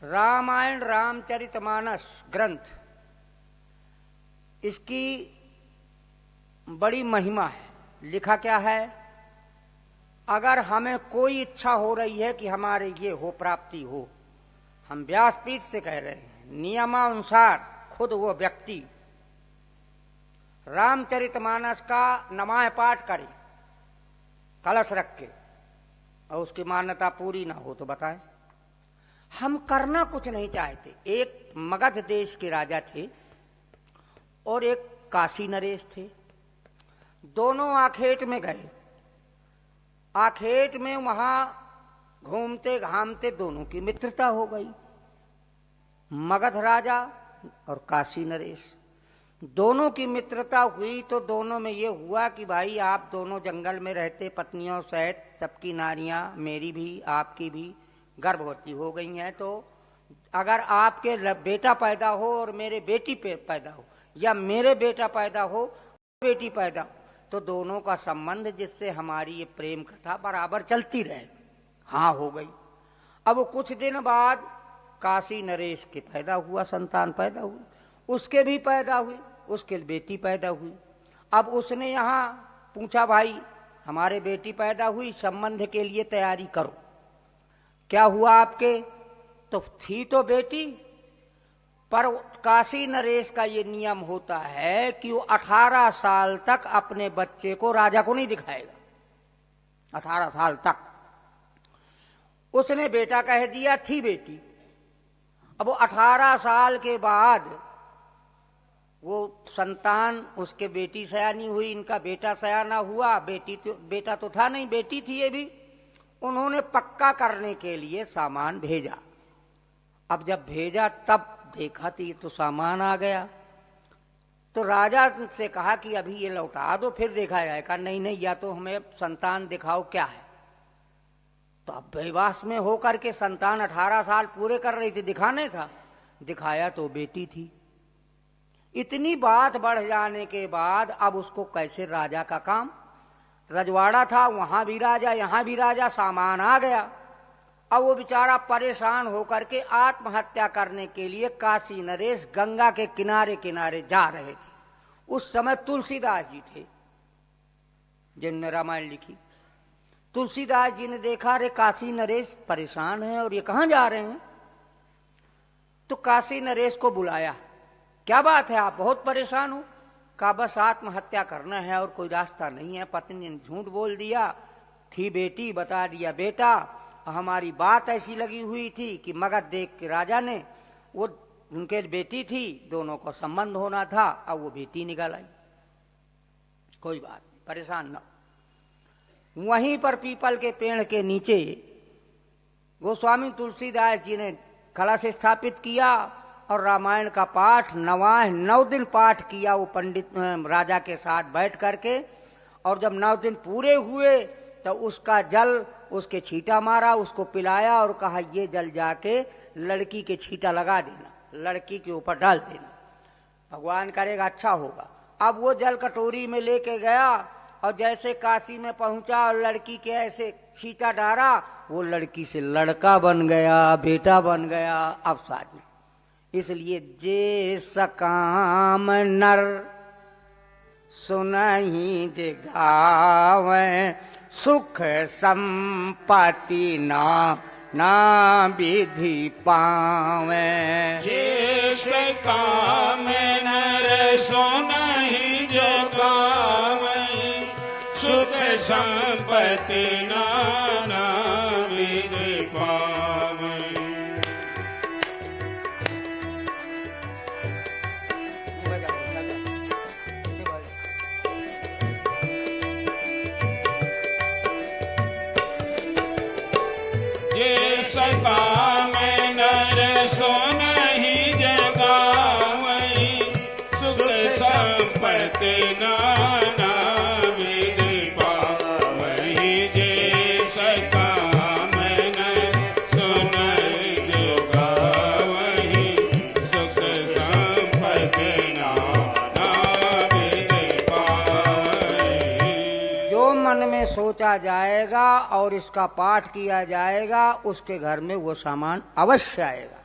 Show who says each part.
Speaker 1: रामायण रामचरितमानस ग्रंथ, इसकी बड़ी महिमा है। लिखा क्या है? अगर हमें कोई इच्छा हो रही है कि हमारे ये हो, प्राप्ति हो, हम व्यासपीठ से कह रहे हैं, नियमानुसार खुद वो व्यक्ति रामचरितमानस का नमाय पाठ करे कलश रख के, और उसकी मान्यता पूरी ना हो तो बताएं। हम करना कुछ नहीं चाहते। एक मगध देश के राजा थे और एक काशी नरेश थे। दोनों आखेट में गए। आखेट में वहां घूमते घामते दोनों की मित्रता हो गई, मगध राजा और काशी नरेश। दोनों की मित्रता हुई तो दोनों में ये हुआ कि भाई आप दोनों जंगल में रहते, पत्नियों सहित सबकी नारियां, मेरी भी आपकी भी गर्भवती हो गई हैं, तो अगर आपके बेटा पैदा हो और मेरे बेटी पैदा हो, या मेरे बेटा पैदा हो बेटी पैदा हो, तो दोनों का संबंध जिससे हमारी ये प्रेम कथा बराबर चलती रहे। हाँ हो गई। अब कुछ दिन बाद काशी नरेश के पैदा हुआ, संतान पैदा हुई, उसके भी पैदा हुई, उसके बेटी पैदा हुई। अब उसने यहाँ पूछा, भाई हमारे बेटी पैदा हुई, संबंध के लिए तैयारी करो। क्या हुआ आपके? तो थी तो बेटी, पर काशी नरेश का ये नियम होता है कि वो 18 साल तक अपने बच्चे को राजा को नहीं दिखाएगा। 18 साल तक। उसने बेटा कह दिया, थी बेटी। अब वो 18 साल के बाद वो संतान, उसके बेटी सयानी हुई, इनका बेटा सयाना हुआ। बेटा तो था नहीं, बेटी थी ये भी। उन्होंने पक्का करने के लिए सामान भेजा। अब जब भेजा तब देखा तो सामान आ गया। तो राजा से कहा कि अभी ये लौटा दो, फिर देखा जाएगा। नहीं नहीं, या तो हमें संतान दिखाओ क्या है। तो अब बेवास में होकर के संतान 18 साल पूरे कर रही थी, दिखाने था। दिखाया तो बेटी थी। इतनी बात बढ़ जाने के बाद अब उसको कैसे, राजा का काम, रजवाड़ा था, वहां भी राजा यहां भी राजा, सामान आ गया। अब वो बेचारा परेशान होकर के आत्महत्या करने के लिए काशी नरेश गंगा के किनारे किनारे जा रहे थे। उस समय तुलसीदास जी थे जिनने रामायण लिखी। तुलसीदास जी ने देखा, रे काशी नरेश परेशान है और ये कहां जा रहे हैं। तो काशी नरेश को बुलाया। क्या बात है, आप बहुत परेशान हो? कहा बस आत्महत्या करना है और कोई रास्ता नहीं है। पत्नी ने झूठ बोल दिया, थी बेटी, बता दिया बेटा। हमारी बात ऐसी लगी हुई थी कि मगध देश के राजा ने, वो उनके बेटी थी, दोनों को संबंध होना था, अब वो बेटी निकल आई। कोई बात नहीं, परेशान न। वहीं पर पीपल के पेड़ के नीचे गोस्वामी तुलसीदास जी ने कलश स्थापित किया और रामायण का पाठ 9 दिन पाठ किया। वो पंडित राजा के साथ बैठ करके, और जब 9 दिन पूरे हुए तो उसका जल, उसके छींटा मारा, उसको पिलाया और कहा ये जल जाके लड़की के छींटा लगा देना, लड़की के ऊपर डाल देना, भगवान करेगा अच्छा होगा। अब वो जल कटोरी में लेके गया और जैसे काशी में पहुंचा और लड़की के ऐसे छींटा डाला, वो लड़की से लड़का बन गया, बेटा बन गया। अब शादी। इसलिए जे सकाम नर सुनहि जे गावै, सुख संपत्ति ना विधि पावै।
Speaker 2: जे सकाम नर सुनहि जे गावै, सुख संपत्ति ना विधि पावै। सकाम नर सुनहि जे गावै, सुख संपत्ति नाना विधि पावै। जे सकाम नर सुनहि जे गावै, सुख संपत्ति नाना विधि पावै।
Speaker 1: जो मन में सोचा जाएगा और इसका पाठ किया जाएगा, उसके घर में वो सामान अवश्य आएगा।